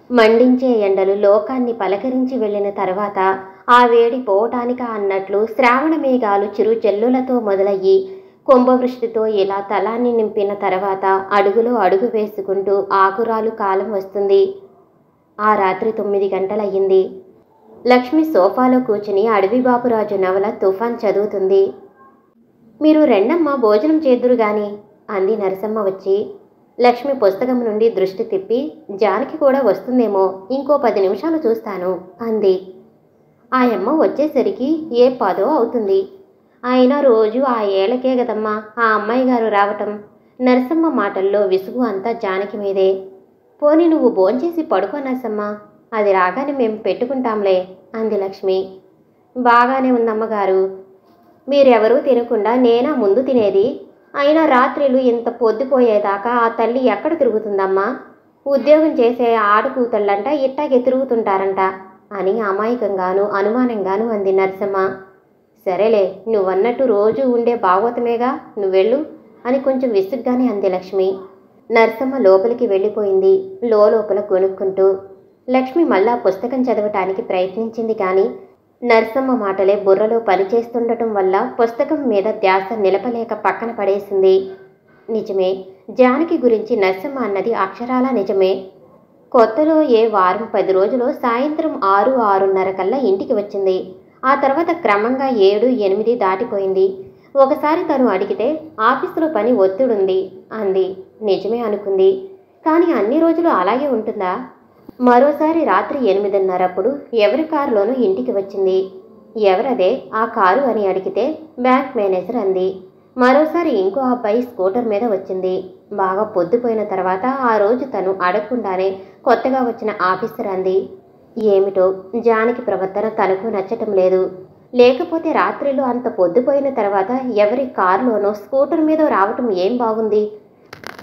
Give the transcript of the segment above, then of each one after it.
మండించే ఎండలు లోకాన్ని పలకరించి వెళ్ళిన తర్వాత ఆ వేడి పోవటానికా అన్నట్లు శ్రావణ మేఘాలు చిరు జల్లులతో మొదలయ్యి కుంభవృష్టితో ఇలా తలాన్ని నింపిన తర్వాత అడుగులో అడుగు వేసుకుంటూ ఆకురాలు కాలం వస్తుంది. ఆ రాత్రి 9 గంటలయ్యింది. లక్ష్మి సోఫాలో కూర్చుని అడవిబాపురాజు నవల తుఫాన్ చదువుతుంది. మీరు రెండమ్మ భోజనం చేద్దురుగాని అంది నరసమ్మ వచ్చి. లక్ష్మి పుస్తకం నుండి దృష్టి తిప్పి జానకి కూడా వస్తుందేమో, ఇంకో 10 నిమిషాలు చూస్తాను అంది. ఆయమ్మ వచ్చేసరికి ఏ 10 అవుతుంది. అయినా రోజు ఆ ఏళ్ళకే గదమ్మా ఆ అమ్మాయి గారు రావటం. నరసమ్మ మాటల్లో విసుగు అంతా జానకి మీదే. పోనీ నువ్వు భోంచేసి పడుకో నరసమ్మ, అది రాగానే మేము పెట్టుకుంటాంలే అంది లక్ష్మి. బాగానే ఉందమ్మగారు, మీరెవరూ తినకుండా నేనా ముందు తినేది? అయినా రాత్రిలు ఇంత పొద్దుపోయేదాకా ఆ తల్లి ఎక్కడ తిరుగుతుందమ్మా? ఉద్యోగం చేసే ఆడకూతళ్ళంట ఇట్టాగే తిరుగుతుంటారంట అని అమాయకంగాను అనుమానంగాను అంది నరసమ్మ. సరేలే, నువ్వన్నట్టు రోజు ఉండే భాగవతమేగా, నువ్వెళ్ళు అని కొంచెం విసుగ్గానే అంది లక్ష్మి. నరసమ్మ లోపలికి వెళ్ళిపోయింది లోపల గొనుక్కుంటూ. లక్ష్మి మళ్ళా పుస్తకం చదవటానికి ప్రయత్నించింది కానీ నరసమ్మ మాటలే బుర్రలో పనిచేస్తుండటం వల్ల పుస్తకం మీద ధ్యాస నిలపలేక పక్కన పడేసింది. నిజమే, జానకి గురించి నరసమ్మ అన్నది అక్షరాలా నిజమే. కొత్తలో ఏ వారం 10 రోజులో సాయంత్రం 6, 6:30 కల్లా ఇంటికి వచ్చింది. ఆ తర్వాత క్రమంగా 7, 8 దాటిపోయింది. ఒకసారి తను అడిగితే ఆఫీసులో పని ఒత్తిడుంది అంది. నిజమే అనుకుంది. కానీ అన్ని రోజులు అలాగే ఉంటుందా? మరోసారి రాత్రి 8:30 ఎవరి కారులోనూ ఇంటికి వచ్చింది. ఎవరదే ఆ కారు అని అడిగితే బ్యాంక్ మేనేజర్ అంది. మరోసారి ఇంకో అబ్బాయి స్కూటర్ మీద వచ్చింది. బాగా పొద్దుపోయిన తర్వాత ఆ రోజు తను అడగకుండానే కొత్తగా వచ్చిన ఆఫీసర్ అంది. ఏమిటో జానకి ప్రవర్తన తనకు నచ్చటం లేదు. లేకపోతే రాత్రిలో అంత పొద్దుపోయిన తర్వాత ఎవరి కారులోనో స్కూటర్ మీద రావటం ఏం బాగుంది?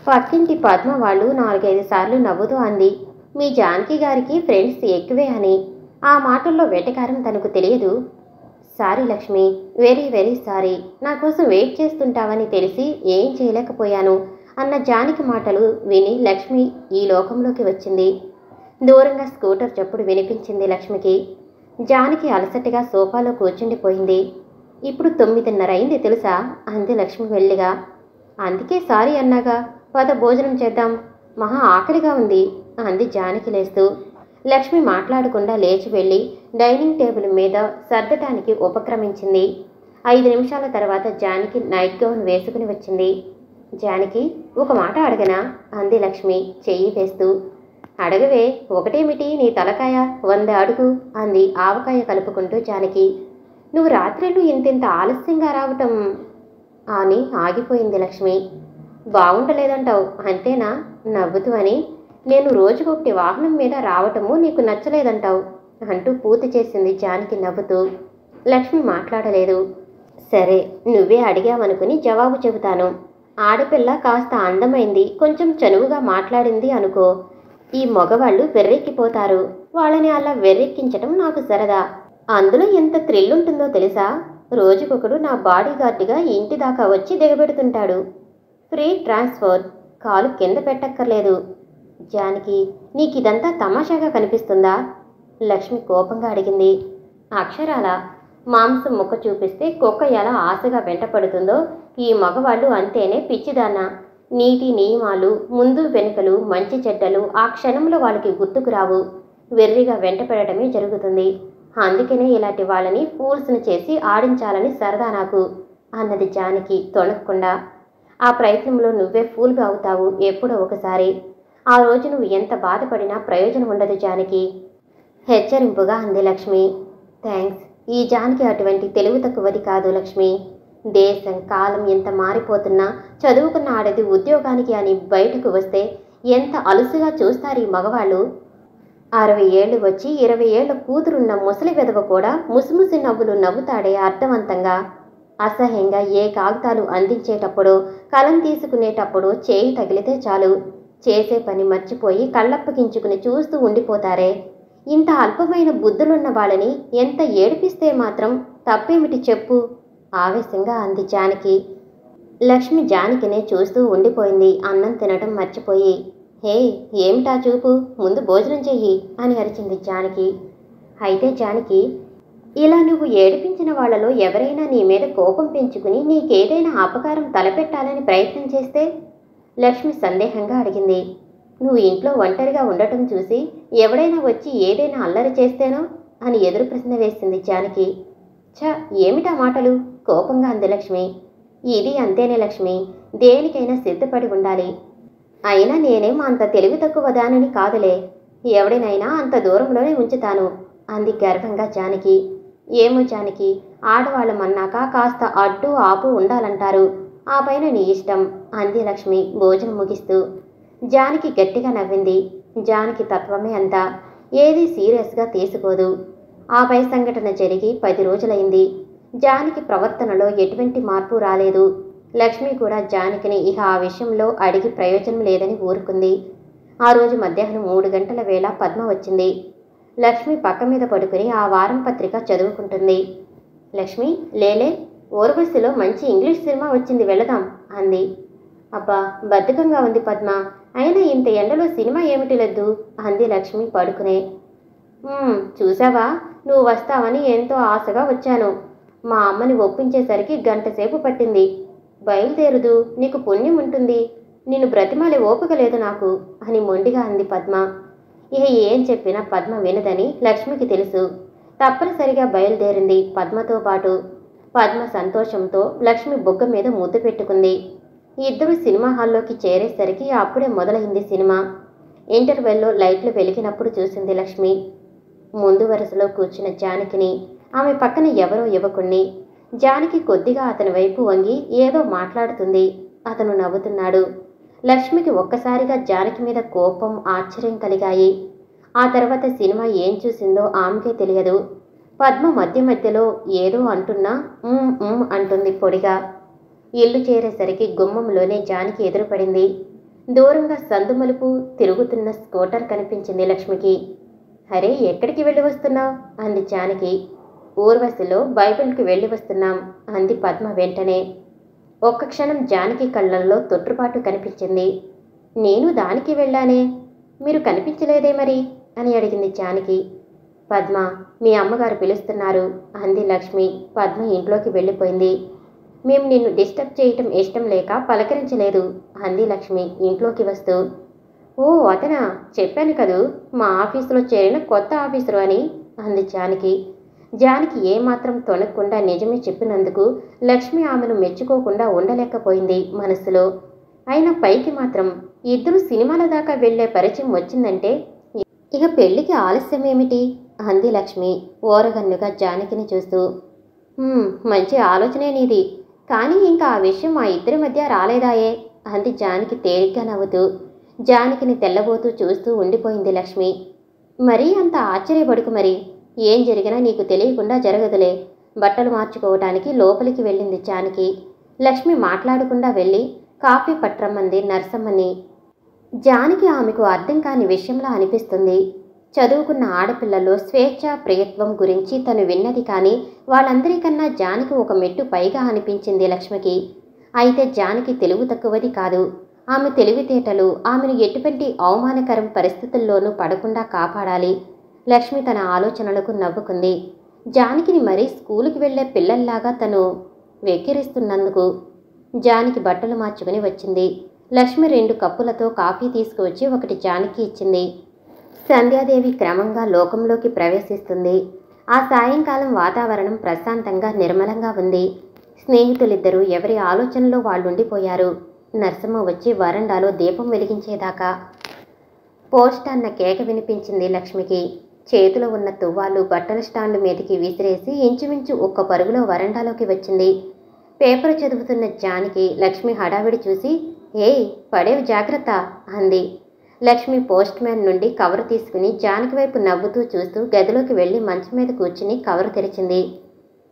పక్కింటి పద్మ వాళ్ళు 4-5 సార్లు నవ్వుతూ అంది, మీ జానకి గారికి ఫ్రెండ్స్ ఎక్కువే అని. ఆ మాటల్లో వెటకారం తనకు తెలియదు. Sorry Lakshmi, very very sorry, నా కోసం వెయిట్ చేస్తుంటావని తెలిసి ఏం చేయలేకపోయాను అన్న జానకి మాటలు విని లక్ష్మి ఈ లోకంలోకి వచ్చింది. దూరంగా స్కూటర్ చప్పుడు వినిపించింది లక్ష్మికి. జానకి అలసటగా సోఫాలో కూర్చుండిపోయింది. ఇప్పుడు 9:30 అయింది తెలుసా అంది లక్ష్మి వెళ్లిగా. అందుకే సారీ అన్నాగా, పద భోజనం చేద్దాం, మహా ఆకలిగా ఉంది అంది జానకి లేస్తూ. లక్ష్మి మాట్లాడకుండా లేచి వెళ్ళి డైనింగ్ టేబుల్ మీద సర్దటానికి ఉపక్రమించింది. 5 నిమిషాల తర్వాత జానకి నైట్ గౌన్ వేసుకుని వచ్చింది. జానకి, ఒక మాట అడగనా అంది లక్ష్మి చెయ్యి వేస్తూ. అడగవే, ఒకటేమిటి నీ తలకాయ, 100 అడుగు అంది ఆవకాయ కలుపుకుంటూ జానకి. నువ్వు రాత్రిళ్ళు ఇంతింత ఆలస్యంగా రావటం అని ఆగిపోయింది లక్ష్మి. బాగుండలేదంటావు అంతేనా నవ్వుతూ అని. నేను రోజుకొకటి వాహనం మీద రావటము నీకు నచ్చలేదంటావు అంటూ పూర్తి చేసింది జానకి నవ్వుతూ. లక్ష్మి మాట్లాడలేదు. సరే, నువ్వే అడిగావనుకుని జవాబు చెబుతాను. ఆడపిల్ల కాస్త అందమైంది, కొంచెం చనువుగా మాట్లాడింది అనుకో, ఈ మగవాళ్ళు వెర్రెక్కిపోతారు. వాళ్ళని అలా వెర్రెక్కించటం నాకు సరదా. అందులో ఎంత థ్రిల్ ఉంటుందో తెలుసా? రోజుకొకడు నా బాడీ గార్డుగా ఇంటి దాకా వచ్చి దిగబెడుతుంటాడు. ఫ్రీ ట్రాన్స్ఫర్, కాలు కింద పెట్టక్కర్లేదు. జానకి, నీకిదంతా తమాషాగా కనిపిస్తుందా? లక్ష్మి కోపంగా అడిగింది. అక్షరాల మాంసం ముక్క చూపిస్తే కుక్క ఎలా ఆశగా వెంటపడుతుందో ఈ మగవాళ్ళు అంతేనే పిచ్చిదాన్న. నీతి నియమాలు, ముందు వెనుకలు, మంచి చెడ్డలు ఆ క్షణంలో వాళ్ళకి గుర్తుకు రావు. వెర్రిగా వెంటపడటమే జరుగుతుంది. అందుకనే ఇలాంటి వాళ్ళని ఫూల్స్ని చేసి ఆడించాలని సరదా నాకు అన్నది జానకి తొణక్కుండా. ఆ ప్రయత్నంలో నువ్వే ఫూల్గా అవుతావు ఎప్పుడో ఒకసారి. ఆ రోజు నువ్వు ఎంత బాధపడినా ప్రయోజనం ఉండదు జానకి హెచ్చరింపుగా అంది లక్ష్మి. థ్యాంక్స్. ఈ జానకి అటువంటి తెలివి తక్కువది కాదు లక్ష్మి. దేశం కాలం ఎంత మారిపోతున్నా చదువుకున్న ఆడది ఉద్యోగానికి అని బయటకు వస్తే ఎంత అలుసుగా చూస్తారు ఈ మగవాళ్ళు. 60 ఏళ్ళు వచ్చి 20 ఏళ్ల కూతురున్న ముసలి వెధవ కూడా ముసిముసి నవ్వులు నవ్వుతాడే అర్థవంతంగా. అసహ్యంగా ఏ కాగితాలు అందించేటప్పుడు, కలం తీసుకునేటప్పుడు చేయి తగిలితే చాలు చేసే పని మర్చిపోయి కళ్ళప్పగించుకుని చూస్తూ ఉండిపోతారే. ఇంత అల్పమైన బుద్ధులున్న వాళ్ళని ఎంత ఏడిపిస్తే మాత్రం తప్పేమిటి చెప్పు ఆవేశంగా అంది జానకి. లక్ష్మి జానకినే చూస్తూ ఉండిపోయింది అన్నం తినటం మర్చిపోయి. హే, ఏమిటా చూపు, ముందు భోజనం చెయ్యి అని అరిచింది జానకి. అయితే జానకి, ఇలా నువ్వు ఏడిపించిన వాళ్లలో ఎవరైనా నీ మీద కోపం పెంచుకుని నీకేదైనా అపకారం తలపెట్టాలని ప్రయత్నం చేస్తే? లక్ష్మి సందేహంగా అడిగింది. నువ్వు ఇంట్లో ఒంటరిగా ఉండటం చూసి ఎవడైనా వచ్చి ఏదైనా అల్లరి చేస్తేనో అని ఎదురు ప్రశ్న వేసింది జానకి. ఛ, ఏమిటా మాటలు, కోపంగా అంది లక్ష్మి. ఇది అంతేనే లక్ష్మి, దేనికైనా సిద్ధపడి ఉండాలి. అయినా నేనేం అంత తెలివి తక్కువ దానిని కాదులే, ఎవడినైనా అంత దూరంలోనే ఉంచుతాను అంది గర్వంగా జానకి. ఏమో జానకి, ఆడవాళ్ళమన్నాక కాస్త అడ్డు ఆపు ఉండాలంటారు, ఆ పైన నీ ఇష్టం అంది లక్ష్మి భోజనం ముగిస్తూ. జానకి గట్టిగా నవ్వింది. జానకి తత్వమే అంతా, ఏదీ సీరియస్గా తీసుకోదు. ఆ పై సంఘటన జరిగి 10 రోజులైంది. జానకి ప్రవర్తనలో ఎటువంటి మార్పు రాలేదు. లక్ష్మి కూడా జానకిని ఇక ఆ విషయంలో అడిగి ప్రయోజనం లేదని ఊరుకుంది. ఆ రోజు మధ్యాహ్నం 3 గంటల వేళ పద్మ వచ్చింది. లక్ష్మి పక్క మీద పడుకుని ఆ వారం పత్రిక చదువుకుంటుంది. లక్ష్మి, లేలే, ఊర్వశిలో మంచి ఇంగ్లీష్ సినిమా వచ్చింది, వెళదాం అంది. అబ్బా, బద్ధకంగా ఉంది పద్మ, అయినా ఇంత ఎండలో సినిమా ఏమిటి లద్దు అంది లక్ష్మి పడుకునే. చూసావా, నువ్వు వస్తావని ఎంతో ఆశగా వచ్చాను. మా అమ్మని ఒప్పించేసరికి గంటసేపు పట్టింది. బయలుదేరుదు, నీకు పుణ్యం ఉంటుంది, నిన్ను బ్రతిమాలే ఓపిక లేదు నాకు అని మొండిగా అంది పద్మ. ఇక ఏం చెప్పినా పద్మ వినదని లక్ష్మికి తెలుసు. తప్పనిసరిగా బయలుదేరింది పద్మతో పాటు. పద్మ సంతోషంతో లక్ష్మి బొగ్గ మీద ముద్దు పెట్టుకుంది. ఇద్దరు సినిమా హాల్లోకి చేరేసరికి అప్పుడే మొదలైంది సినిమా. ఇంటర్వెల్లో లైట్లు వెలిగినప్పుడు చూసింది లక్ష్మి ముందు వరుసలో కూర్చున్న జానకిని, ఆమె పక్కన ఎవరో యువకుణ్ణి. జానకి కొద్దిగా అతని వైపు వంగి ఏదో మాట్లాడుతుంది. అతను నవ్వుతున్నాడు. లక్ష్మికి ఒక్కసారిగా జానకి మీద కోపం, ఆశ్చర్యం కలిగాయి. ఆ తర్వాత సినిమా ఏం చూసిందో ఆమెకే తెలియదు. పద్మ మధ్య మధ్యలో ఏదో అంటున్నా అంటుంది పొడిగా. ఇల్లు చేరేసరికి గుమ్మంలోనే జానకి ఎదురుపడింది. దూరంగా సందుమలుపు తిరుగుతున్న స్కూటర్ కనిపించింది లక్ష్మికి. అరే, ఎక్కడికి వెళ్ళి వస్తున్నావు అంది జానకి. ఊర్వశిలో బైబిల్కి వెళ్ళి వస్తున్నాం అంది పద్మ వెంటనే. ఒక్క క్షణం జానకి కళ్ళల్లో తొట్టుపాటు కనిపించింది. నేను దానికి వెళ్ళానే, మీరు కనిపించలేదే మరి అని అడిగింది జానకి. పద్మ, మీ అమ్మగారు పిలుస్తున్నారు అంది లక్ష్మి. పద్మ ఇంట్లోకి వెళ్ళిపోయింది. మేము నిన్ను డిస్టర్బ్ చేయటం ఇష్టం లేక పలకరించలేదు అంది లక్ష్మి ఇంట్లోకి వస్తూ. ఓ అతనా, చెప్పాను కదూ, మా ఆఫీసులో చేరిన కొత్త ఆఫీసరు అని అంది జానకి. జానకి ఏమాత్రం తొణక్కుండా నిజమే చెప్పినందుకు లక్ష్మి ఆమెను మెచ్చుకోకుండా ఉండలేకపోయింది మనస్సులో. అయినా పైకి మాత్రం ఇద్దరు సినిమాల దాకా వెళ్లే పరిచయం వచ్చిందంటే ఇక పెళ్లికి ఆలస్యమేమిటి అంది లక్ష్మి ఓరగన్నుగా జానకిని చూస్తూ. మంచి ఆలోచనే నీది, కానీ ఇంకా ఆ విషయం మా ఇద్దరి మధ్య రాలేదాయే అంది జానకి తేలిగ్గా నవ్వుతూ. జానకిని తెల్లబోతూ చూస్తూ ఉండిపోయింది లక్ష్మి. మరీ అంత ఆశ్చర్యపడుకు, మరి ఏం జరిగినా నీకు తెలియకుండా జరగదులే. బట్టలు మార్చుకోవటానికి లోపలికి వెళ్ళింది జానకి. లక్ష్మి మాట్లాడకుండా వెళ్ళి కాఫీ పట్రమ్మంది నర్సమ్మని. జానకి ఆమెకు అర్థం కాని విషయంలా అనిపిస్తుంది. చదువుకున్న ఆడపిల్లలో స్వేచ్ఛ, ప్రియత్వం గురించి తను విన్నది, కానీ వాళ్ళందరికన్నా జానకి ఒక మెట్టు పైగా అనిపించింది లక్ష్మికి. అయితే జానకి తెలివి తక్కువది కాదు. ఆమె తెలివితేటలు ఆమెను ఎటువంటి అవమానకరం పరిస్థితుల్లోనూ పడకుండా కాపాడాలి. లక్ష్మి తన ఆలోచనలకు నవ్వుకుంది. జానకిని మరీ స్కూలుకి వెళ్లే పిల్లల్లాగా తను వెక్కిరిస్తున్నందుకు. జానకి బట్టలు మార్చుకుని వచ్చింది. లక్ష్మి 2 కప్పులతో కాఫీ తీసుకువచ్చి ఒకటి జానకి ఇచ్చింది. సంధ్యాదేవి క్రమంగా లోకంలోకి ప్రవేశిస్తుంది. ఆ సాయంకాలం వాతావరణం ప్రశాంతంగా నిర్మలంగా ఉంది. స్నేహితులిద్దరూ ఎవరి ఆలోచనలో వాళ్ళుండిపోయారు. నర్సమ్మ వచ్చి వరండాలో దీపం వెలిగించేదాకా. పోస్ట్ అన్న కేక వినిపించింది లక్ష్మికి. చేతిలో ఉన్న తువ్వాలు బట్టల స్టాండు మీదకి విసిరేసి ఇంచుమించు ఒక్క పరుగులో వరండాలోకి వచ్చింది. పేపర్ చదువుతున్న జానకి లక్ష్మి హడావిడి చూసి, ఏయ్, పడేవి జాగ్రత్త అంది. లక్ష్మి పోస్ట్ మ్యాన్ నుండి కవరు తీసుకుని జానకి వైపు నవ్వుతూ చూస్తూ గదిలోకి వెళ్ళి మంచం మీద కూర్చుని కవరు తెరిచింది.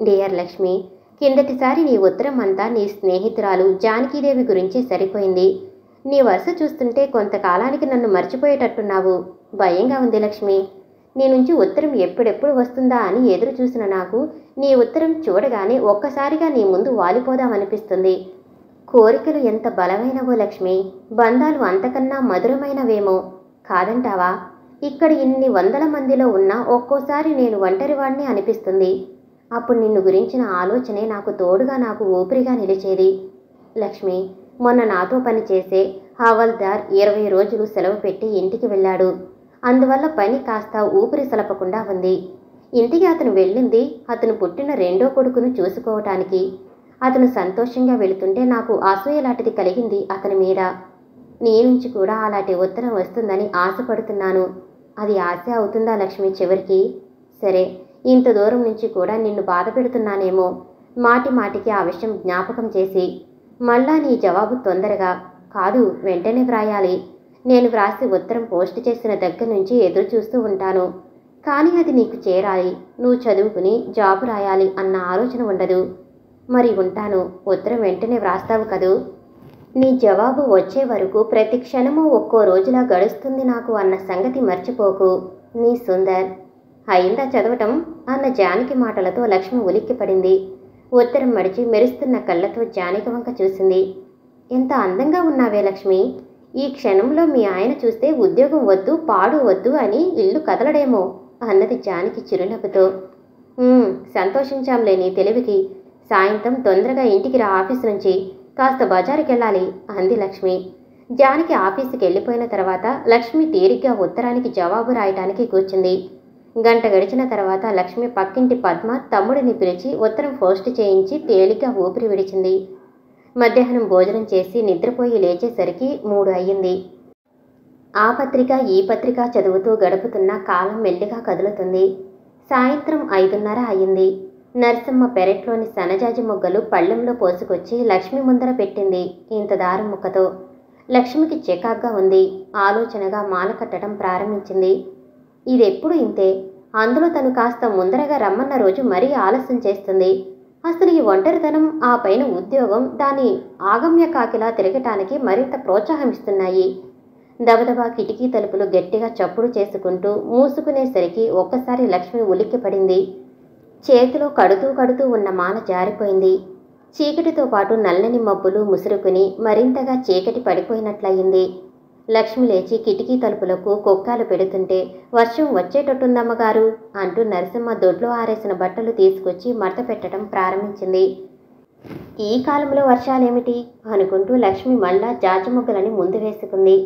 డియర్ లక్ష్మి, కిందటిసారి నీ ఉత్తరం అంతా నీ స్నేహితురాలు జానకీదేవి గురించే సరిపోయింది. నీ వరుస చూస్తుంటే కొంతకాలానికి నన్ను మర్చిపోయేటట్టున్నావు. భయంగా ఉంది లక్ష్మి. నీ నుంచి ఉత్తరం ఎప్పుడెప్పుడు వస్తుందా అని ఎదురు చూసిన నాకు నీ ఉత్తరం చూడగానే ఒక్కసారిగా నీ ముందు వాలిపోదామనిపిస్తుంది. కోరికలు ఎంత బలమైనవో లక్ష్మి, బంధాలు అంతకన్నా మధురమైనవేమో, కాదంటావా? ఇక్కడ ఇన్ని వందల మందిలో ఉన్నా ఒక్కోసారి నేను ఒంటరివాణ్ణి అనిపిస్తుంది. అప్పుడు నిన్ను గురించిన ఆలోచనే నాకు తోడుగా, నాకు ఊపిరిగా నిలిచేది. లక్ష్మి, మొన్న నాతో పనిచేసే హవల్దార్ 20 రోజులు సెలవు పెట్టి ఇంటికి వెళ్ళాడు. అందువల్ల పని కాస్త ఊపిరి సలపకుండా ఉంది. ఇంటికి అతను వెళ్ళింది అతను పుట్టిన రెండో కొడుకును చూసుకోవటానికి. అతను సంతోషంగా వెళుతుంటే నాకు అసూయలాంటిది కలిగింది అతని మీద. నీ నుంచి కూడా అలాంటి ఉత్తరం వస్తుందని ఆశపడుతున్నాను. అది ఆశ అవుతుందా లక్ష్మి చివరికి? సరే, ఇంత దూరం నుంచి కూడా నిన్ను బాధ పెడుతున్నానేమో. మాటి మాటికి ఆ విషయం జ్ఞాపకం చేసి మళ్ళా నీ జవాబు తొందరగా కాదు, వెంటనే వ్రాయాలి. నేను వ్రాసి ఉత్తరం పోస్ట్ చేసిన దగ్గర నుంచి ఎదురు చూస్తూ ఉంటాను. కానీ అది నీకు చేరాలి, నువ్వు చదువుకుని జాబు రాయాలి అన్న ఆలోచన ఉండదు. మరి ఉంటాను, ఉత్తరం వెంటనే వ్రాస్తావు కదూ? నీ జవాబు వచ్చే వరకు ప్రతి క్షణము ఒక్కో రోజులా గడుస్తుంది నాకు అన్న సంగతి మర్చిపోకు. నీ సుందర్. అయిందా చదవటం అన్న జానకి మాటలతో లక్ష్మి ఉలిక్కిపడింది. ఉత్తరం మడిచి మెరుస్తున్న కళ్ళతో జానకి వంక చూసింది. ఎంత అందంగా ఉన్నావే లక్ష్మి, ఈ క్షణంలో మీ ఆయన చూస్తే ఉద్యోగం వద్దు, పాడు వద్దు అని ఇల్లు కదలడేమో అన్నది జానకి చిరునవ్వుతో. సంతోషించాంలే నీ తెలివికి. సాయంత్రం తొందరగా ఇంటికి రా, ఆఫీసు నుంచి కాస్త బజారుకి వెళ్ళాలి అంది లక్ష్మి. జానకి ఆఫీసుకి వెళ్ళిపోయిన తర్వాత లక్ష్మి తీరిగ్గా ఉత్తరానికి జవాబు రాయటానికి కూర్చుంది. గంట గడిచిన తర్వాత లక్ష్మి పక్కింటి పద్మ తమ్ముడిని పిలిచి ఉత్తరం పోస్ట్ చేయించి తేలిగ్గా ఊపిరి విడిచింది. మధ్యాహ్నం భోజనం చేసి నిద్రపోయి లేచేసరికి 3 అయ్యింది. ఆ పత్రిక ఈ పత్రిక చదువుతూ గడుపుతున్న కాలం మెల్లిగా కదులుతుంది. సాయంత్రం 5:30 అయ్యింది. నర్సమ్మ పెరట్లోని సన్నజాజి మొగ్గలు పళ్ళెంలో పోసుకొచ్చి లక్ష్మి ముందర పెట్టింది ఇంత దారం ముక్కతో. లక్ష్మికి చికాగ్గా ఉంది. ఆలోచనగా మాల కట్టడం ప్రారంభించింది. ఇదెప్పుడు ఇంతే. అందులో తను కాస్త ముందరగా రమ్మన్న రోజు మరీ ఆలస్యం చేస్తుంది. అసలు ఈ ఒంటరితనం, ఆ పైన ఉద్యోగం దాని ఆగమ్య కాకిలా తిరగటానికి మరింత ప్రోత్సాహమిస్తున్నాయి. దబదబా కిటికీ తలుపులు గట్టిగా చప్పుడు చేసుకుంటూ మూసుకునేసరికి ఒక్కసారి లక్ష్మి ఉలిక్కిపడింది. చేతిలో కడుతూ ఉన్న మాల జారిపోయింది. చీకటితో పాటు నల్లని మబ్బులు ముసురుకుని మరింతగా చీకటి పడిపోయినట్లయింది. లక్ష్మి లేచి కిటికీ తలుపులకు కొక్కాలు పెడుతుంటే వర్షం వచ్చేటట్టుందమ్మగారు అంటూ నరసింహ దొడ్లో ఆరేసిన బట్టలు తీసుకొచ్చి మడత పెట్టడం ప్రారంభించింది. ఈ కాలంలో వర్షాలేమిటి అనుకుంటూ లక్ష్మి మళ్ళా జాజముగ్గలని ముందు వేసుకుంది.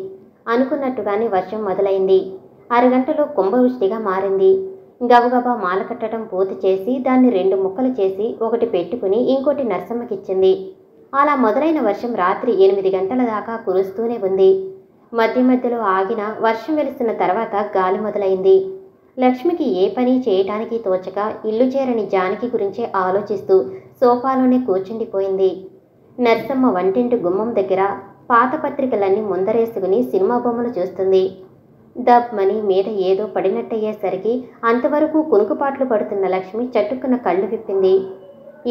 అనుకున్నట్టుగానే వర్షం మొదలైంది. అరగంటలో కుంభవృష్టిగా మారింది. గబగబా మాల కట్టడం పూర్తి చేసి దాన్ని 2 ముక్కలు చేసి ఒకటి పెట్టుకుని ఇంకోటి నరసమ్మకిచ్చింది. అలా మొదలైన వర్షం రాత్రి 8 గంటల దాకా కురుస్తూనే ఉంది. మధ్య మధ్యలో ఆగిన వర్షం వెలుస్తున్న తర్వాత గాలి మొదలైంది. లక్ష్మికి ఏ పని చేయటానికి తోచక ఇల్లు చేరని జానకి గురించే ఆలోచిస్తూ సోఫాలోనే కూర్చుండిపోయింది. నర్సమ్మ వంటింటి గుమ్మం దగ్గర పాత పత్రికలన్నీ ముందరేసుకుని సినిమా బొమ్మలు చూస్తుంది. దబ్మని మీద ఏదో పడినట్టయ్యేసరికి అంతవరకు కునుకుపాట్లు పడుతున్న లక్ష్మి చట్టుకున్న కళ్ళు విప్పింది.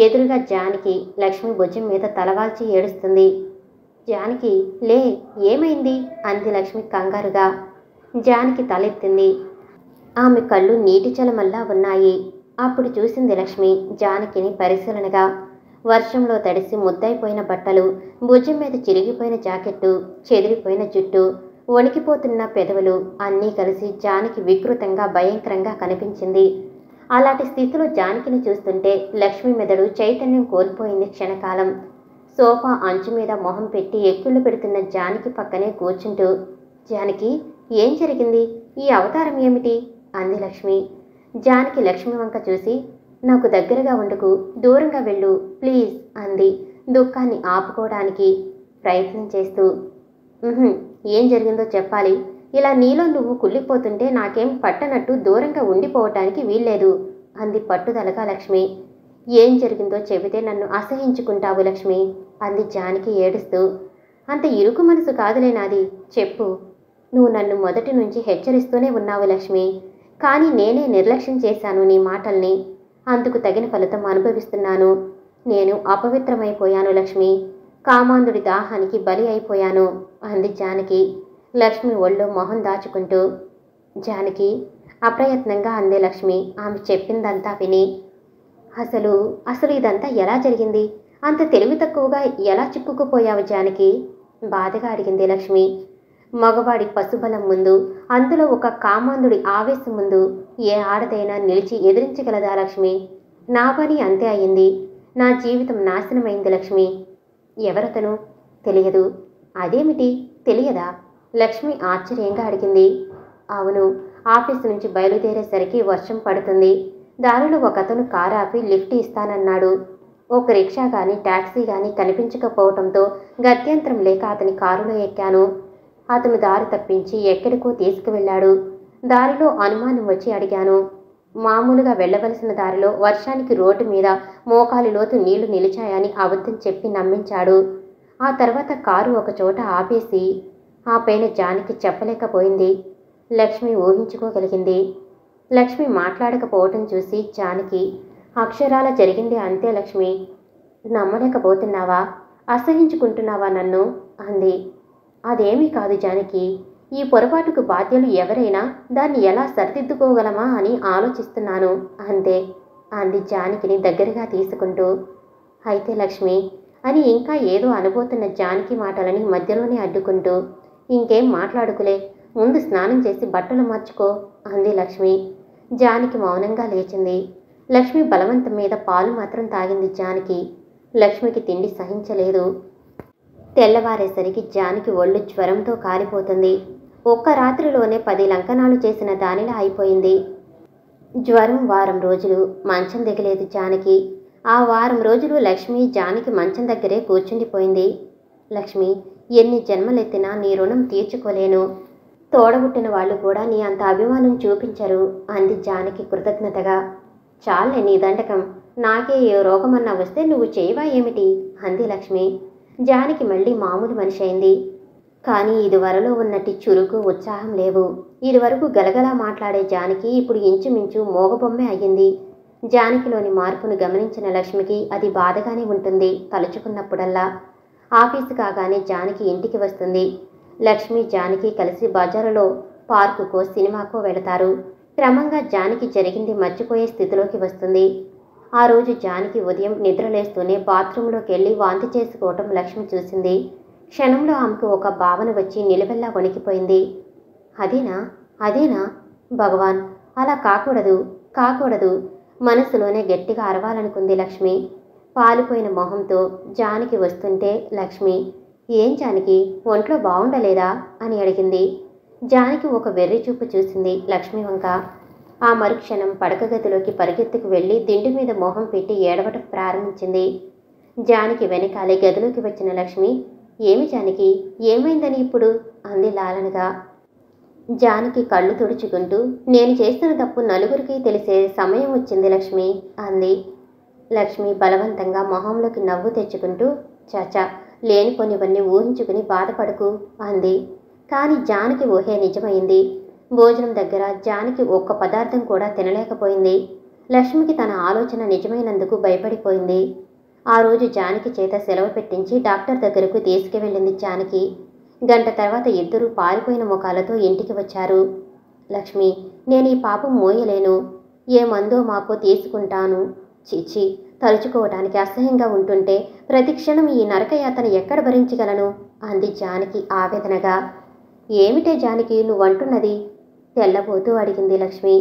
ఎదురుగా జానకి లక్ష్మి భుజం మీద తలవాల్చి ఏడుస్తుంది. జానకి, లే, ఏమైంది అంది లక్ష్మి కంగారుగా. జానకి తలెత్తింది. ఆమె కళ్ళు నీటి చలమల్లా ఉన్నాయి. అప్పుడు చూసింది లక్ష్మి జానకిని పరిశీలనగా. వర్షంలో తడిసి ముద్దైపోయిన బట్టలు, భుజం మీద చిరిగిపోయిన జాకెట్టు, చెదిరిపోయిన జుట్టు, వణికిపోతున్న పెదవులు అన్నీ కలిసి జానకి వికృతంగా భయంకరంగా కనిపించింది. అలాంటి స్థితిలో జానకిని చూస్తుంటే లక్ష్మి మెదడు చైతన్యం కోల్పోయింది క్షణకాలం. సోఫా అంచు మీద మొహం పెట్టి ఎక్కుళ్ళు పెడుతున్న జానకి పక్కనే కూర్చుంటూ, జానకి, ఏం జరిగింది? ఈ అవతారం ఏమిటి అంది లక్ష్మి. జానకి లక్ష్మి వంక చూసి, నాకు దగ్గరగా ఉండకు, దూరంగా వెళ్ళు ప్లీజ్ అంది దుఃఖాన్ని ఆపుకోవడానికి ప్రయత్నం చేస్తూ. ఏం జరిగిందో చెప్పాలి. ఇలా నీలో నువ్వు కుళ్ళిపోతుంటే నాకేం పట్టనట్టు దూరంగా ఉండిపోవటానికి వీల్లేదు అంది పట్టుదలగా లక్ష్మి. ఏం జరిగిందో చెబితే నన్ను అసహించుకుంటావు లక్ష్మి అంది జానకి ఏడుస్తూ. అంత ఇరుకు మనసు కాదులే నాది, చెప్పు. నువ్వు నన్ను మొదటి నుంచి హెచ్చరిస్తూనే ఉన్నావు లక్ష్మి, కానీ నేనే నిర్లక్ష్యం చేశాను నీ మాటల్ని. అందుకు తగిన ఫలితం అనుభవిస్తున్నాను. నేను అపవిత్రమైపోయాను లక్ష్మి, కామాంధుడి దాహానికి బలి అయిపోయాను అంది జానకి లక్ష్మి ఒళ్ళో మొహం దాచుకుంటూ. జానకి అప్రయత్నంగా అంది లక్ష్మి ఆమె చెప్పిందంతా విని. అసలు ఇదంతా ఎలా జరిగింది? అంత తెలివి తక్కువగా ఎలా చిక్కుకుపోయావు జానకి? బాధగా అడిగింది లక్ష్మి. మగవాడి పశుబలం ముందు, అందులో ఒక కామాంధుడి ఆవేశం ముందు ఏ ఆడదైనా నిలిచి ఎదిరించగలదా లక్ష్మి? నా పని అంతే అయింది. నా జీవితం నాశనమైంది లక్ష్మి. ఎవరతను? తెలియదు. అదేమిటి తెలియదా? లక్ష్మి ఆశ్చర్యంగా అడిగింది. అవును, ఆఫీసు నుంచి బయలుదేరేసరికి వర్షం పడుతుంది. దారిలో ఒకతను కారు ఆపి లిఫ్ట్ ఇస్తానన్నాడు. ఒక రిక్షా కానీ ట్యాక్సీ కానీ కనిపించకపోవడంతో గత్యంతరం లేక అతని కారులో ఎక్కాను. అతను దారి తప్పించి ఎక్కడికో తీసుకువెళ్ళాడు. దారిలో అనుమానం వచ్చి అడిగాను. మామూలుగా వెళ్ళవలసిన దారిలో వర్షానికి రోడ్డు మీద మోకాలి లోతు నీళ్లు నిలిచాయని అబద్ధం చెప్పి నమ్మించాడు. ఆ తర్వాత కారు ఒక చోట ఆపేసి ఆ పైన జానకి చెప్పలేకపోయింది. లక్ష్మి ఊహించుకోగలిగింది. లక్ష్మి మాట్లాడకపోవటం చూసి జానకి అక్షరాల జరిగింది అంతే లక్ష్మి. నమ్మలేకపోతున్నావా? అసహించుకుంటున్నావా నన్ను? అంది. అదేమీ కాదు జానకి. ఈ పొరపాటుకు బాధ్యులు ఎవరైనా దాన్ని ఎలా సరిదిద్దుకోగలమా అని ఆలోచిస్తున్నాను అంతే అంది జానకిని దగ్గరగా తీసుకుంటూ. అయితే లక్ష్మి అని ఇంకా ఏదో అనబోతున్న జానకి మాటలని మధ్యలోనే అడ్డుకుంటూ, ఇంకేం మాట్లాడుకులే, ముందు స్నానం చేసి బట్టలు మార్చుకో అంది లక్ష్మి. జానకి మౌనంగా లేచింది. లక్ష్మి బలవంతం మీద పాలు మాత్రం తాగింది జానకి. లక్ష్మికి తిండి సహించలేదు. తెల్లవారేసరికి జానకి ఒళ్ళు జ్వరంతో కాలిపోతుంది. ఒక్క రాత్రిలోనే 10 లంకనాలు చేసిన దానిలా అయిపోయింది. జ్వరం వారం రోజులు మంచం దిగలేదు జానకి. ఆ వారం రోజులు లక్ష్మి జానకి మంచం దగ్గరే కూర్చుండిపోయింది. లక్ష్మి, ఎన్ని జన్మలెత్తినా నీ రుణం తీర్చుకోలేను. తోడబుట్టిన వాళ్ళు కూడా నీ అంత అభిమానం చూపించరు అంది జానకి కృతజ్ఞతగా. చాలే నీ దండకం. నాకే ఏ రోగమన్నా వస్తే నువ్వు చేయవా ఏమిటి అంది లక్ష్మి. జానకి మళ్ళీ మామూలు మనిషి అయింది. కానీ ఇదివరలో ఉన్నట్టు చురుకు ఉత్సాహం లేవు. ఇదివరకు గలగలా మాట్లాడే జానకి ఇప్పుడు ఇంచుమించు మోగబొమ్మే అయ్యింది. జానకిలోని మార్పును గమనించిన లక్ష్మికి అది బాధగానే ఉంటుంది తలుచుకున్నప్పుడల్లా. ఆఫీసు కాగానే జానకి ఇంటికి వస్తుంది. లక్ష్మి జానకి కలిసి బజారులో పార్కుకో సినిమాకో వెళతారు. క్రమంగా జానకి జరిగింది మర్చిపోయే స్థితిలోకి వస్తుంది. ఆ రోజు జానకి ఉదయం నిద్రలేస్తూనే బాత్రూంలోకి వెళ్ళి వాంతి చేసుకోవటం లక్ష్మి చూసింది. క్షణంలో ఆమెకు ఒక భావన వచ్చి నిలువెల్లా వణికిపోయింది. అదేనా అదేనా భగవాన్, అలా కాకూడదు కాకూడదు మనసులోనే గట్టిగా అరవాలనుకుంది లక్ష్మి. పాలిపోయిన మొహంతో జానకి వస్తుంటే లక్ష్మి, ఏం జానకి, ఒంట్లో బాగుండలేదా అని అడిగింది. జానకి ఒక వెర్రి చూపు చూసింది లక్ష్మి వంక. ఆ మరుక్షణం పడక గదిలోకి పరిగెత్తుకు వెళ్ళి దిండు మీద మొహం పెట్టి ఏడవటం ప్రారంభించింది. జానకి వెనకాలే గదిలోకి వచ్చిన లక్ష్మి, ఏమి జానకి, ఏమైందని ఇప్పుడు అంది లాలనగా. జానకి కళ్ళు తుడుచుకుంటూ, నేను చేస్తున్న తప్పు నలుగురికి తెలిసే సమయం వచ్చింది లక్ష్మి అంది. లక్ష్మి బలవంతంగా మొహంలోకి నవ్వు తెచ్చుకుంటూ, చాచా లేనిపోనివన్నీ ఊహించుకుని బాధపడకు అంది. కానీ జానకి ఊహే నిజమైంది. భోజనం దగ్గర జానకి ఒక్క పదార్థం కూడా తినలేకపోయింది. లక్ష్మికి తన ఆలోచన నిజమైనందుకు భయపడిపోయింది. ఆ రోజు జానకి చేత సెలవు పెట్టించి డాక్టర్ దగ్గరకు తీసుకువెళ్ళింది జానకి. గంట తర్వాత ఇద్దరూ పారిపోయిన ముఖాలతో ఇంటికి వచ్చారు. లక్ష్మి, నేను ఈ పాపం మోయలేను. ఏ మందో మాకో తీసుకుంటాను. చిచ్చి, తలుచుకోవటానికి అసహ్యంగా ఉంటుంటే ప్రతిక్షణం ఈ నరకయాతన ఎక్కడ భరించగలను అంది జానకి ఆవేదనగా. ఏమిటే జానకి నువ్వంటున్నది తెల్లబోతూ అడిగింది లక్ష్మి.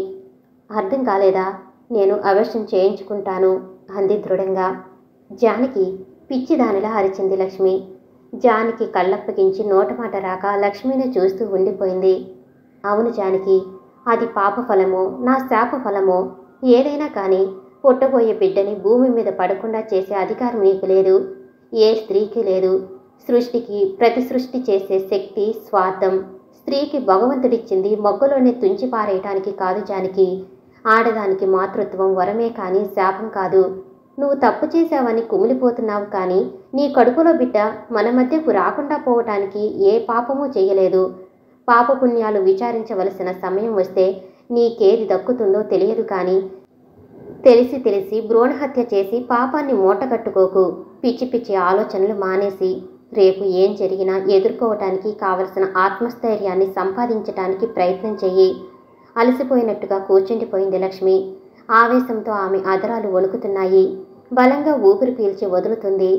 అర్థం కాలేదా? నేను అవర్షం చేయించుకుంటాను అంది దృఢంగా. జానకి పిచ్చిదానిలా అరిచింది లక్ష్మి. జానకి కళ్ళప్పగించి నోటమాట రాక లక్ష్మిని చూస్తూ ఉండిపోయింది. అవును జానకి, అది పాప ఫలమో నా శాప ఫలమో ఏదైనా కానీ పుట్టబోయే బిడ్డని భూమి మీద పడకుండా చేసే అధికారం నీకు లేదు, ఏ స్త్రీకి లేదు. సృష్టికి ప్రతి సృష్టి చేసే శక్తి స్వార్థం. స్త్రీకి భగవంతుడిచ్చింది మొగ్గలోనే తుంచి పారేయటానికి కాదు జానకి. ఆడదానికి మాతృత్వం వరమే కానీ శాపం కాదు. నువ్వు తప్పు చేశావని కుమిలిపోతున్నావు, కానీ నీ కడుపులో బిడ్డ మన మధ్యకు రాకుండా పోవటానికి ఏ పాపమూ చేయలేదు. పాపపుణ్యాలు విచారించవలసిన సమయం వస్తే నీకేది దక్కుతుందో తెలియదు, కానీ తెలిసి తెలిసి భ్రూణహత్య చేసి పాపాన్ని మూటగట్టుకోకు. పిచ్చి పిచ్చి ఆలోచనలు మానేసి రేపు ఏం జరిగినా ఎదుర్కోవటానికి కావలసిన ఆత్మస్థైర్యాన్ని సంపాదించటానికి ప్రయత్నం చెయ్యి. అలసిపోయినట్టుగా కూర్చుండిపోయింది లక్ష్మి. ఆవేశంతో ఆమె అదరాలు వణుకుతున్నాయి. బలంగా ఊపిరి పీల్చి వదులుతుంది.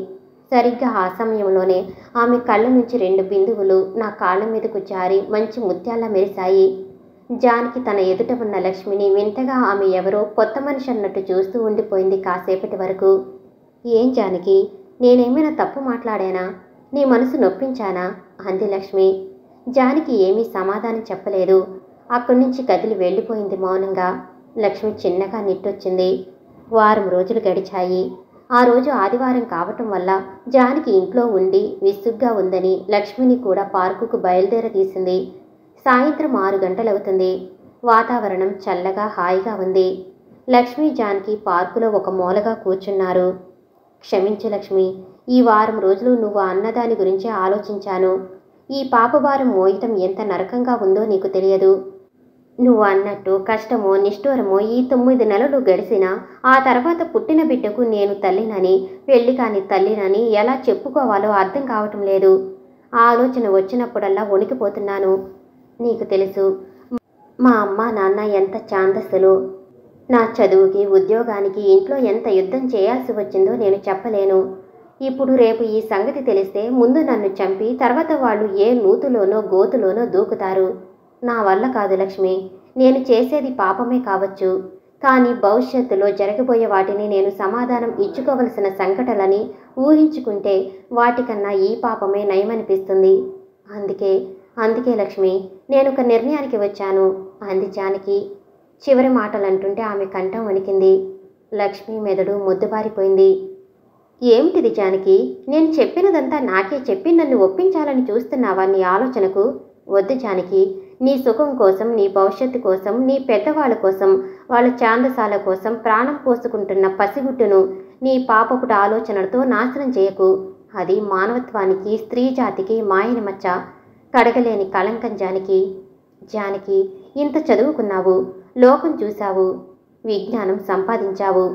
సరిగ్గా ఆ సమయంలోనే ఆమె కళ్ళ నుంచి 2 బిందువులు నా కాళ్ళ మీదకు జారి మంచి ముత్యాల్లా మెరిశాయి. జానకి తన ఎదుట ఉన్న లక్ష్మిని వింతగా ఆమె ఎవరో కొత్త మనిషి అన్నట్టు చూస్తూ ఉండిపోయింది కాసేపటి వరకు. ఏం జానకి, నేనేమైనా తప్పు మాట్లాడానా? నీ మనసు నొప్పించానా? అంది లక్ష్మి. జానకి ఏమీ సమాధానం చెప్పలేదు. అక్కడి నుంచి కదిలి వెళ్ళిపోయింది మౌనంగా. లక్ష్మి చిన్నగా నిట్టొచ్చింది. వారం రోజులు గడిచాయి. ఆ రోజు ఆదివారం కావటం వల్ల జానకి ఇంట్లో ఉండి విసుగ్గా ఉందని లక్ష్మిని కూడా పార్కుకు బయలుదేరదీసింది. సాయంత్రం 6 గంటలవుతుంది. వాతావరణం చల్లగా హాయిగా ఉంది. లక్ష్మి జానకి పార్కులో ఒక మూలగా కూర్చున్నారు. క్షమించు లక్ష్మి, ఈ వారం రోజులు నువ్వు అన్నదాని గురించే ఆలోచించాను. ఈ పాపభారం మోయటం ఎంత నరకంగా ఉందో నీకు తెలియదు. నువ్వు అన్నట్టు కష్టమో నిష్ఠూరమో ఈ 9 నెలలు గడిచినా ఆ తర్వాత పుట్టిన బిడ్డకు నేను తల్లినని, పెళ్లి కాని తల్లినని ఎలా చెప్పుకోవాలో అర్థం కావటం లేదు. ఆ ఆలోచన వచ్చినప్పుడల్లా వణికిపోతున్నాను. నీకు తెలుసు, మా అమ్మ నాన్న ఎంత ఛాందస్సులు. నా చదువుకి, ఉద్యోగానికి ఇంట్లో ఎంత యుద్ధం చేయాల్సి వచ్చిందో నేను చెప్పలేను. ఇప్పుడు రేపు ఈ సంగతి తెలిస్తే ముందు నన్ను చంపి తర్వాత వాళ్ళు ఏ నూతులోనో గోతులోనో దూకుతారు. నా వల్ల కాదు లక్ష్మి. నేను చేసేది పాపమే కావచ్చు, కానీ భవిష్యత్తులో జరగబోయే వాటిని నేను సమాధానం ఇచ్చుకోవలసిన సంకటలని ఊహించుకుంటే వాటికన్నా ఈ పాపమే నయమనిపిస్తుంది. అందుకే లక్ష్మి, నేను ఒక నిర్ణయానికి వచ్చాను అంది జానకి. చివరి మాటలంటుంటే ఆమె కంఠం వణికింది. లక్ష్మి మెదడు మొద్దుబారిపోయింది. ఏమిటిది జానకి? నేను చెప్పినదంతా నాకే చెప్పి నన్ను ఒప్పించాలని చూస్తున్నావా నీ ఆలోచనకు? వద్దు జానకి. నీ సుఖం కోసం, నీ భవిష్యత్తు కోసం, నీ పెద్దవాళ్ళ కోసం, వాళ్ళ ఛాందసాల కోసం ప్రాణం పోసుకుంటున్న పసిగుట్టును నీ పాపపుట ఆలోచనలతో నాశనం చేయకు. అది మానవత్వానికి, స్త్రీ జాతికి మాయని మచ్చ, కడగలేని కళంకం జానకి. జానకి, ఇంత చదువుకున్నావు, లోకం చూశావు, విజ్ఞానం సంపాదించావు.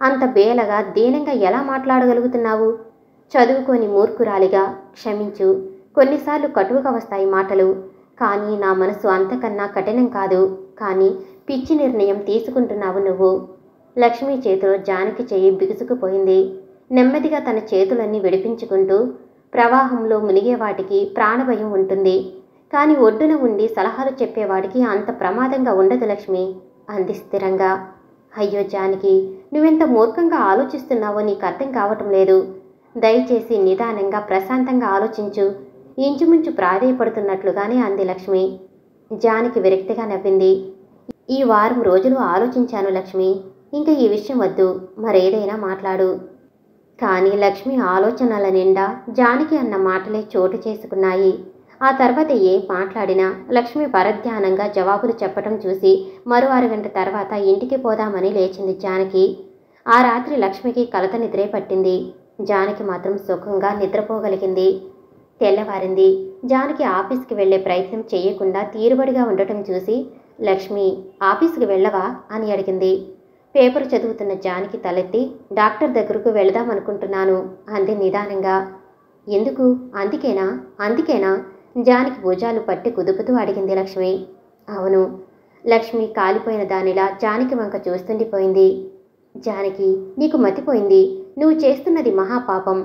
అంత బేలగా దీనంగా ఎలా మాట్లాడగలుగుతున్నావు? చదువుకొని మూర్ఖురాలిగా క్షమించు. కొన్నిసార్లు కటువుగా వస్తాయి మాటలు, కానీ నా మనసు అంతకన్నా కఠినం కాదు. కానీ పిచ్చి నిర్ణయం తీసుకుంటున్నావు నువ్వు. లక్ష్మి చేతిలో జానకి చెయ్యి బిగుసుకుపోయింది. నెమ్మదిగా తన చేతులన్నీ విడిపించుకుంటూ, ప్రవాహంలో మునిగేవాటికి ప్రాణభయం ఉంటుంది, కానీ ఒడ్డున ఉండి సలహాలు చెప్పేవాడికి అంత ప్రమాదంగా ఉండదు లక్ష్మి అంది స్థిరంగా. అయ్యో జానకి, నువ్వెంత మూర్ఖంగా ఆలోచిస్తున్నావో నీకు అర్థం కావటం లేదు. దయచేసి నిదానంగా ప్రశాంతంగా ఆలోచించు. ఇంచుమించు ప్రాధేయపడుతున్నట్లుగానే అంది లక్ష్మి. జానకి విరక్తిగా నవ్వింది. ఈ వారం రోజులు ఆలోచించాను లక్ష్మి. ఇంకా ఈ విషయం వద్దు, మరేదైనా మాట్లాడు. కానీ లక్ష్మి ఆలోచనల నిండా జానకి అన్న మాటలే చోటు చేసుకున్నాయి. ఆ తర్వాత ఏం మాట్లాడినా లక్ష్మి పరధ్యానంగా జవాబులు చెప్పటం చూసి మరో 6 గంటల తర్వాత ఇంటికి పోదామని లేచింది జానకి. ఆ రాత్రి లక్ష్మికి కలత నిద్రే పట్టింది. జానకి మాత్రం సుఖంగా నిద్రపోగలిగింది. తెల్లవారింది. జానకి ఆఫీస్కి వెళ్లే ప్రయత్నం చేయకుండా తీరుబడిగా ఉండటం చూసి, లక్ష్మి, ఆఫీస్కి వెళ్ళవా అని అడిగింది. పేపర్ చదువుతున్న జానకి తలెత్తి, డాక్టర్ దగ్గరకు వెళదామనుకుంటున్నాను అంది నిదానంగా. ఎందుకు? అందుకేనా జానకి భుజాలు పట్టి కుదుపుతూ అడిగింది లక్ష్మి. అవును. లక్ష్మి కాలిపోయిన దానిలా జానకి వంక చూస్తుండిపోయింది. జానకి, నీకు మతిపోయింది. నువ్వు చేస్తున్నది మహాపాపం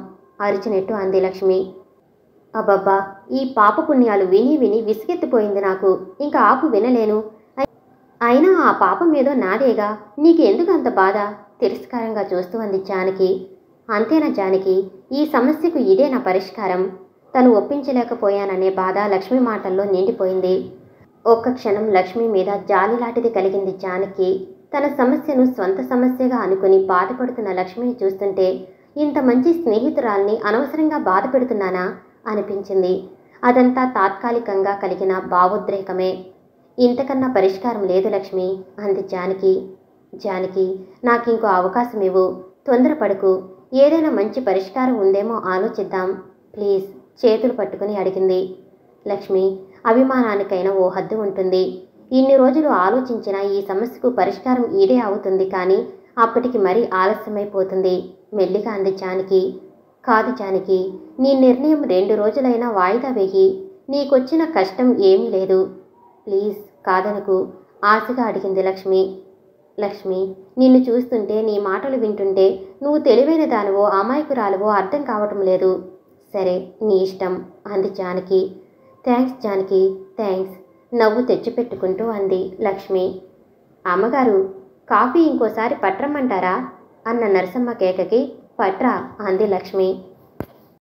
అరిచినట్టు అంది లక్ష్మి. అబ్బబ్బా, ఈ పాపపుణ్యాలు విని విని విసిగెత్తిపోయింది నాకు. ఇంకా ఆపు, వినలేను. అయినా ఆ పాపం ఏదో నాదేగా, నీకెందుకు అంత బాధ? తిరస్కారంగా చూస్తూ అంది జానకి. అంతేనా జానకి, ఈ సమస్యకు ఇదే నా పరిష్కారం? తను ఒప్పించలేకపోయాననే బాధ లక్ష్మి మాటల్లో నిండిపోయింది. ఒక్క క్షణం లక్ష్మి మీద జాలిలాంటిది కలిగింది జానకి. తన సమస్యను స్వంత సమస్యగా అనుకుని బాధపడుతున్న లక్ష్మిని చూస్తుంటే ఇంత మంచి స్నేహితురాల్ని అనవసరంగా బాధ పెడుతున్నానా అనిపించింది. అదంతా తాత్కాలికంగా కలిగిన భావోద్రేకమే. ఇంతకన్నా పరిష్కారం లేదు లక్ష్మి అంది జానకి. జానకి, నాకింకో అవకాశం ఇవ్వు. తొందరపడుకు. ఏదైనా మంచి పరిష్కారం ఉందేమో ఆలోచిద్దాం ప్లీజ్ చేతులు పట్టుకుని అడిగింది. లక్ష్మి, అభిమానానికైనా ఓ హద్దు ఉంటుంది. ఇన్ని రోజులు ఆలోచించిన ఈ సమస్యకు పరిష్కారం ఇదే అవుతుంది, కానీ అప్పటికి మరీ ఆలస్యమైపోతుంది మెల్లిగా అంది జానకి. కాదు జానకి, నీ నిర్ణయం 2 రోజులైనా వాయిదా వేయి. నీకొచ్చిన కష్టం ఏమీ లేదు. ప్లీజ్ కాదనకు ఆశగా అడిగింది లక్ష్మి. లక్ష్మి, నిన్ను చూస్తుంటే, నీ మాటలు వింటుంటే నువ్వు తెలివైన దానివో అమాయకురాలువో అర్థం కావటం లేదు. సరే, నీ ఇష్టం అంది జానకి. థ్యాంక్స్ జానకి, థ్యాంక్స్ నవ్వు తెచ్చిపెట్టుకుంటూ అంది లక్ష్మి. అమ్మగారు, కాఫీ ఇంకోసారి పట్రమ్మంటారా అన్న నరసమ్మ కేకకి పట్రా అంది లక్ష్మి.